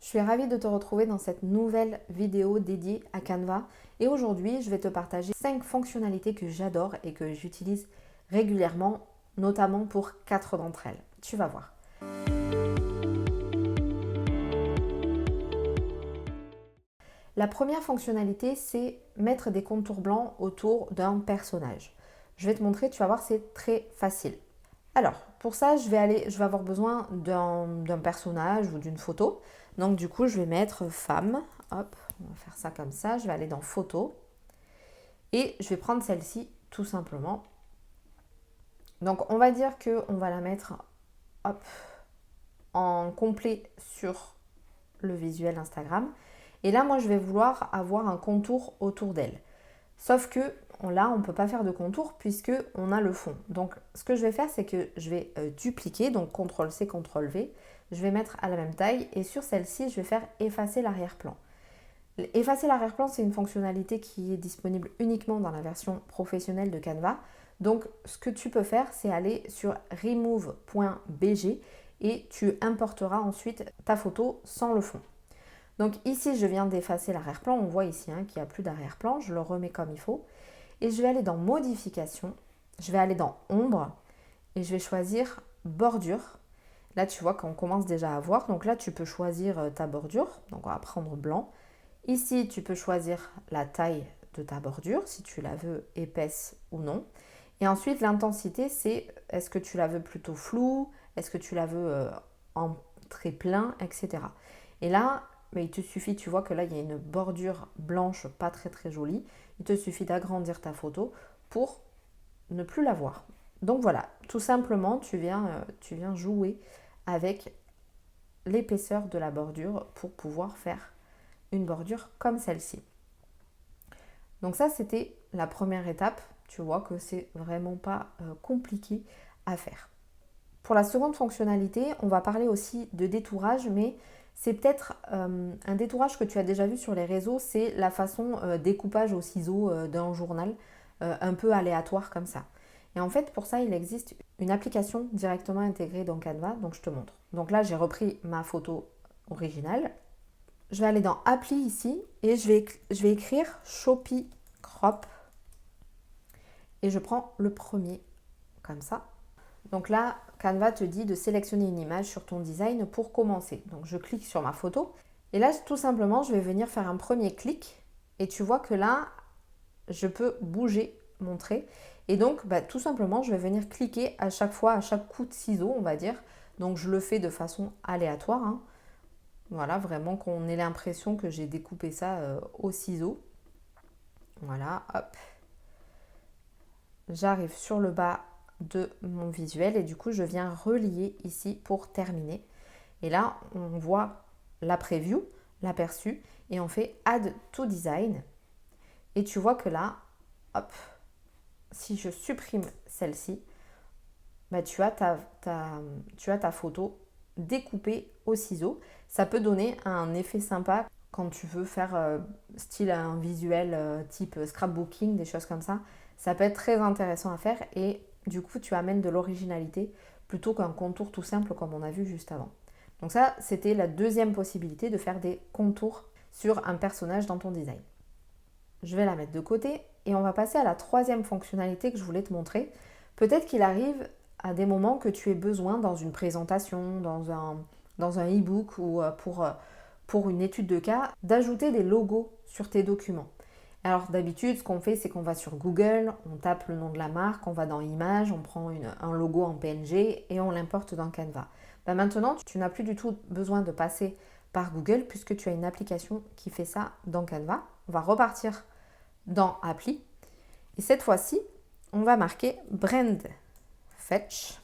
suis ravie de te retrouver dans cette nouvelle vidéo dédiée à Canva. Et aujourd'hui, je vais te partager 5 fonctionnalités que j'adore et que j'utilise régulièrement, notamment pour 4 d'entre elles. Tu vas voir. La première fonctionnalité, c'est mettre des contours blancs autour d'un personnage. Je vais te montrer, tu vas voir, c'est très facile. Alors, pour ça, je vais avoir besoin d'un personnage ou d'une photo. Donc, du coup, je vais mettre femme. Hop, on va faire ça comme ça. Je vais aller dans photo. Et je vais prendre celle-ci, tout simplement. Donc, on va dire qu'on va la mettre hop, en complet sur le visuel Instagram. Et là, moi, je vais vouloir avoir un contour autour d'elle. Sauf que là, on ne peut pas faire de contour puisqu'on a le fond. Donc, ce que je vais faire, c'est que je vais dupliquer, donc CTRL-C, CTRL-V. Je vais mettre à la même taille et sur celle-ci, je vais faire effacer l'arrière-plan. Effacer l'arrière-plan, c'est une fonctionnalité qui est disponible uniquement dans la version professionnelle de Canva. Donc, ce que tu peux faire, c'est aller sur remove.bg et tu importeras ensuite ta photo sans le fond. Donc ici, je viens d'effacer l'arrière-plan. On voit ici qu'il n'y a plus d'arrière-plan. Je le remets comme il faut. Et je vais aller dans modification. Je vais aller dans ombre. Et je vais choisir bordure. Là, tu vois qu'on commence déjà à voir. Donc là, tu peux choisir ta bordure. Donc on va prendre blanc. Ici, tu peux choisir la taille de ta bordure, si tu la veux épaisse ou non. Et ensuite, l'intensité, c'est est-ce que tu la veux plutôt floue? Est-ce que tu la veux en très plein, etc. Et là, mais il te suffit, tu vois que là, il y a une bordure blanche pas très très jolie. Il te suffit d'agrandir ta photo pour ne plus la voir. Donc voilà, tout simplement, tu viens jouer avec l'épaisseur de la bordure pour pouvoir faire une bordure comme celle-ci. Donc ça, c'était la première étape. Tu vois que c'est vraiment pas compliqué à faire. Pour la seconde fonctionnalité, on va parler aussi de détourage, mais c'est peut-être un détourage que tu as déjà vu sur les réseaux, c'est la façon découpage au ciseau d'un journal, un peu aléatoire comme ça. Et en fait, pour ça, il existe une application directement intégrée dans Canva, donc je te montre. Donc là, j'ai repris ma photo originale. Je vais aller dans Appli ici et je vais écrire Shopee Crop. Et je prends le premier, comme ça. Donc là, Canva te dit de sélectionner une image sur ton design pour commencer. Donc je clique sur ma photo et là tout simplement je vais venir faire un premier clic et tu vois que là je peux bouger mon trait et donc tout simplement je vais venir cliquer à chaque fois, à chaque coup de ciseau on va dire. Donc je le fais de façon aléatoire. Voilà, vraiment qu'on ait l'impression que j'ai découpé ça au ciseau. Voilà, hop. J'arrive sur le bas de mon visuel et du coup je viens relier ici pour terminer et là on voit la preview, l'aperçu et on fait add to design et tu vois que là hop, si je supprime celle-ci tu as ta photo découpée au ciseau. Ça peut donner un effet sympa quand tu veux faire style un visuel type scrapbooking, des choses comme ça. Ça peut être très intéressant à faire et du coup, tu amènes de l'originalité plutôt qu'un contour tout simple comme on a vu juste avant. Donc ça, c'était la deuxième possibilité de faire des contours sur un personnage dans ton design. Je vais la mettre de côté et on va passer à la troisième fonctionnalité que je voulais te montrer. Peut-être qu'il arrive à des moments que tu aies besoin dans une présentation, dans un e-book ou pour une étude de cas, d'ajouter des logos sur tes documents. Alors d'habitude, ce qu'on fait, c'est qu'on va sur Google, on tape le nom de la marque, on va dans Images, on prend un logo en PNG et on l'importe dans Canva. Maintenant, tu n'as plus du tout besoin de passer par Google puisque tu as une application qui fait ça dans Canva. On va repartir dans Appli et cette fois-ci, on va marquer Brand Fetch.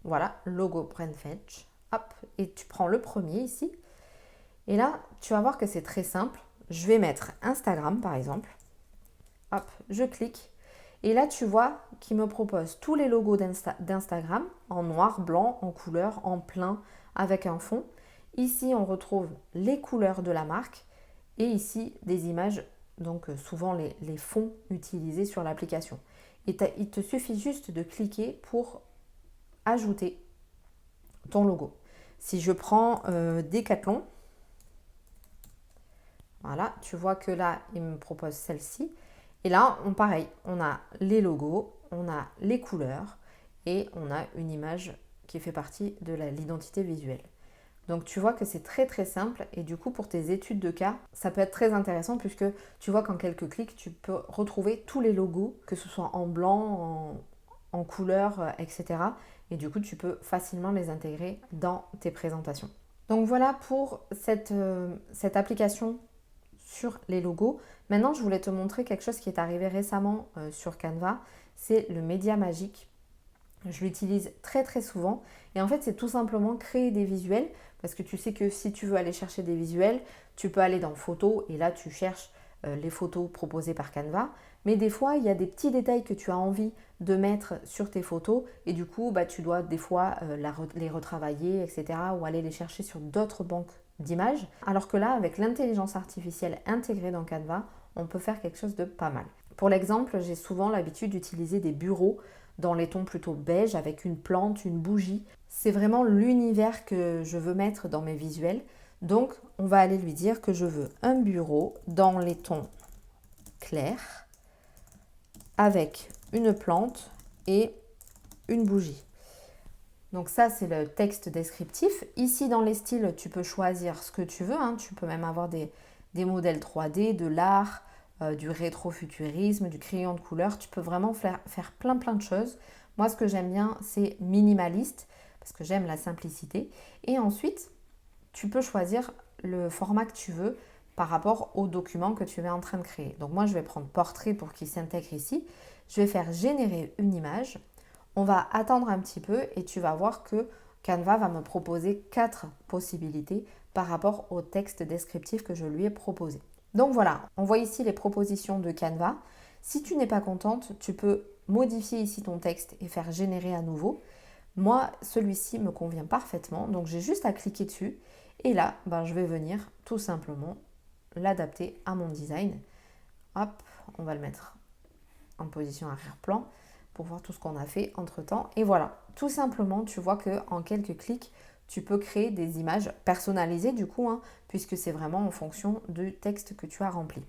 Voilà, logo Brand Fetch. Hop, et tu prends le premier ici. Et là, tu vas voir que c'est très simple. Je vais mettre Instagram par exemple. Hop, je clique. Et là, tu vois qu'il me propose tous les logos d'Instagram en noir, blanc, en couleur, en plein, avec un fond. Ici, on retrouve les couleurs de la marque et ici, des images, donc souvent les fonds utilisés sur l'application. Et il te suffit juste de cliquer pour ajouter ton logo. Si je prends Decathlon, voilà, tu vois que là, il me propose celle-ci. Et là, pareil, on a les logos, on a les couleurs et on a une image qui fait partie de l'identité visuelle. Donc tu vois que c'est très très simple et du coup pour tes études de cas, ça peut être très intéressant puisque tu vois qu'en quelques clics, tu peux retrouver tous les logos, que ce soit en blanc, en couleur, etc. Et du coup, tu peux facilement les intégrer dans tes présentations. Donc voilà pour cette application sur les logos. Maintenant, je voulais te montrer quelque chose qui est arrivé récemment sur Canva. C'est le média magique. Je l'utilise très très souvent. Et en fait, c'est tout simplement créer des visuels. Parce que tu sais que si tu veux aller chercher des visuels, tu peux aller dans Photos et là, tu cherches les photos proposées par Canva. Mais des fois, il y a des petits détails que tu as envie de mettre sur tes photos. Et du coup, tu dois des fois les retravailler, etc. Ou aller les chercher sur d'autres banques d'images. Alors que là, avec l'intelligence artificielle intégrée dans Canva, on peut faire quelque chose de pas mal. Pour l'exemple, j'ai souvent l'habitude d'utiliser des bureaux dans les tons plutôt beige avec une plante, une bougie. C'est vraiment l'univers que je veux mettre dans mes visuels. Donc, on va aller lui dire que je veux un bureau dans les tons clairs avec une plante et une bougie. Donc ça, c'est le texte descriptif. Ici, dans les styles, tu peux choisir ce que tu veux. Tu peux même avoir des modèles 3D, de l'art, du rétrofuturisme, du crayon de couleur. Tu peux vraiment faire plein de choses. Moi, ce que j'aime bien, c'est minimaliste, parce que j'aime la simplicité. Et ensuite, tu peux choisir le format que tu veux par rapport au document que tu es en train de créer. Donc moi, je vais prendre portrait pour qu'il s'intègre ici. Je vais faire générer une image. On va attendre un petit peu et tu vas voir que Canva va me proposer 4 possibilités par rapport au texte descriptif que je lui ai proposé. Donc voilà, on voit ici les propositions de Canva. Si tu n'es pas contente, tu peux modifier ici ton texte et faire générer à nouveau. Moi, celui-ci me convient parfaitement, donc j'ai juste à cliquer dessus et là, je vais venir tout simplement l'adapter à mon design. Hop, on va le mettre en position arrière-plan pour voir tout ce qu'on a fait entre temps. Et voilà, tout simplement, tu vois qu'en quelques clics, tu peux créer des images personnalisées du coup, puisque c'est vraiment en fonction du texte que tu as rempli.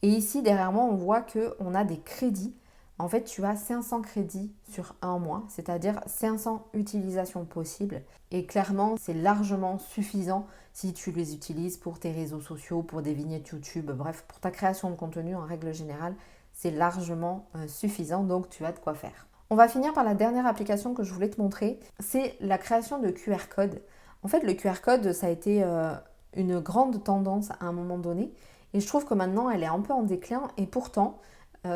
Et ici, derrière moi, on voit qu'on a des crédits. En fait, tu as 500 crédits sur un mois, c'est-à-dire 500 utilisations possibles. Et clairement, c'est largement suffisant si tu les utilises pour tes réseaux sociaux, pour des vignettes YouTube, bref, pour ta création de contenu en règle générale, c'est largement suffisant, donc tu as de quoi faire. On va finir par la dernière application que je voulais te montrer, c'est la création de QR code. En fait, le QR code, ça a été une grande tendance à un moment donné, et je trouve que maintenant, elle est un peu en déclin, et pourtant,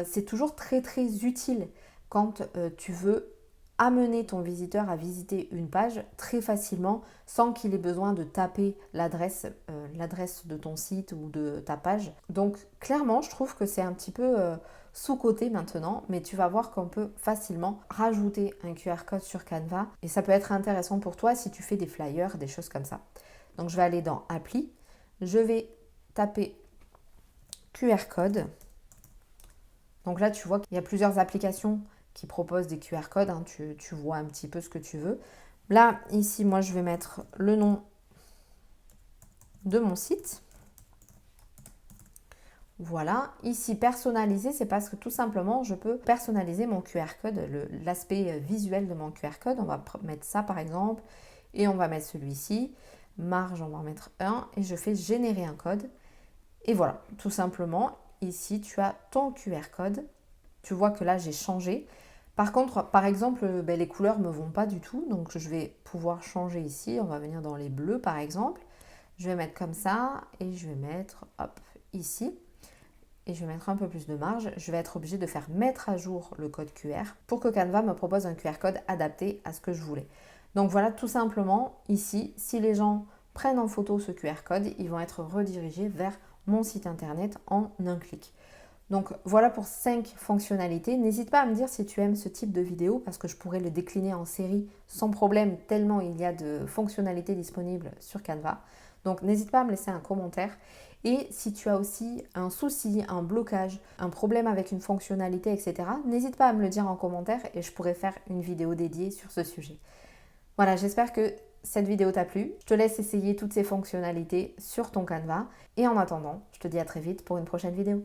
c'est toujours très très utile quand tu veux amener ton visiteur à visiter une page très facilement sans qu'il ait besoin de taper l'adresse de ton site ou de ta page. Donc clairement, je trouve que c'est un petit peu sous-coté maintenant, mais tu vas voir qu'on peut facilement rajouter un QR code sur Canva et ça peut être intéressant pour toi si tu fais des flyers, des choses comme ça. Donc je vais aller dans Appli, je vais taper QR code. Donc là, tu vois qu'il y a plusieurs applications qui proposent des QR codes. Tu vois un petit peu ce que tu veux. Là, ici, moi, je vais mettre le nom de mon site. Voilà. Ici, personnaliser, c'est parce que tout simplement, je peux personnaliser mon QR code, l'aspect visuel de mon QR code. On va mettre ça, par exemple, et on va mettre celui-ci. Marge, on va en mettre 1 et je fais générer un code. Et voilà, tout simplement, ici, tu as ton QR code. Tu vois que là, j'ai changé. Par contre, par exemple, les couleurs ne me vont pas du tout. Donc, je vais pouvoir changer ici. On va venir dans les bleus, par exemple. Je vais mettre comme ça et je vais mettre, hop, ici. Et je vais mettre un peu plus de marge. Je vais être obligée de faire mettre à jour le code QR pour que Canva me propose un QR code adapté à ce que je voulais. Donc, voilà, tout simplement, ici, si les gens prennent en photo ce QR code, ils vont être redirigés vers mon site internet en un clic. Donc voilà pour 5 fonctionnalités. N'hésite pas à me dire si tu aimes ce type de vidéo parce que je pourrais le décliner en série sans problème tellement il y a de fonctionnalités disponibles sur Canva. Donc n'hésite pas à me laisser un commentaire. Et si tu as aussi un souci, un blocage, un problème avec une fonctionnalité, etc., n'hésite pas à me le dire en commentaire et je pourrais faire une vidéo dédiée sur ce sujet. Voilà, j'espère que cette vidéo t'a plu. Je te laisse essayer toutes ces fonctionnalités sur ton Canva. Et en attendant, je te dis à très vite pour une prochaine vidéo.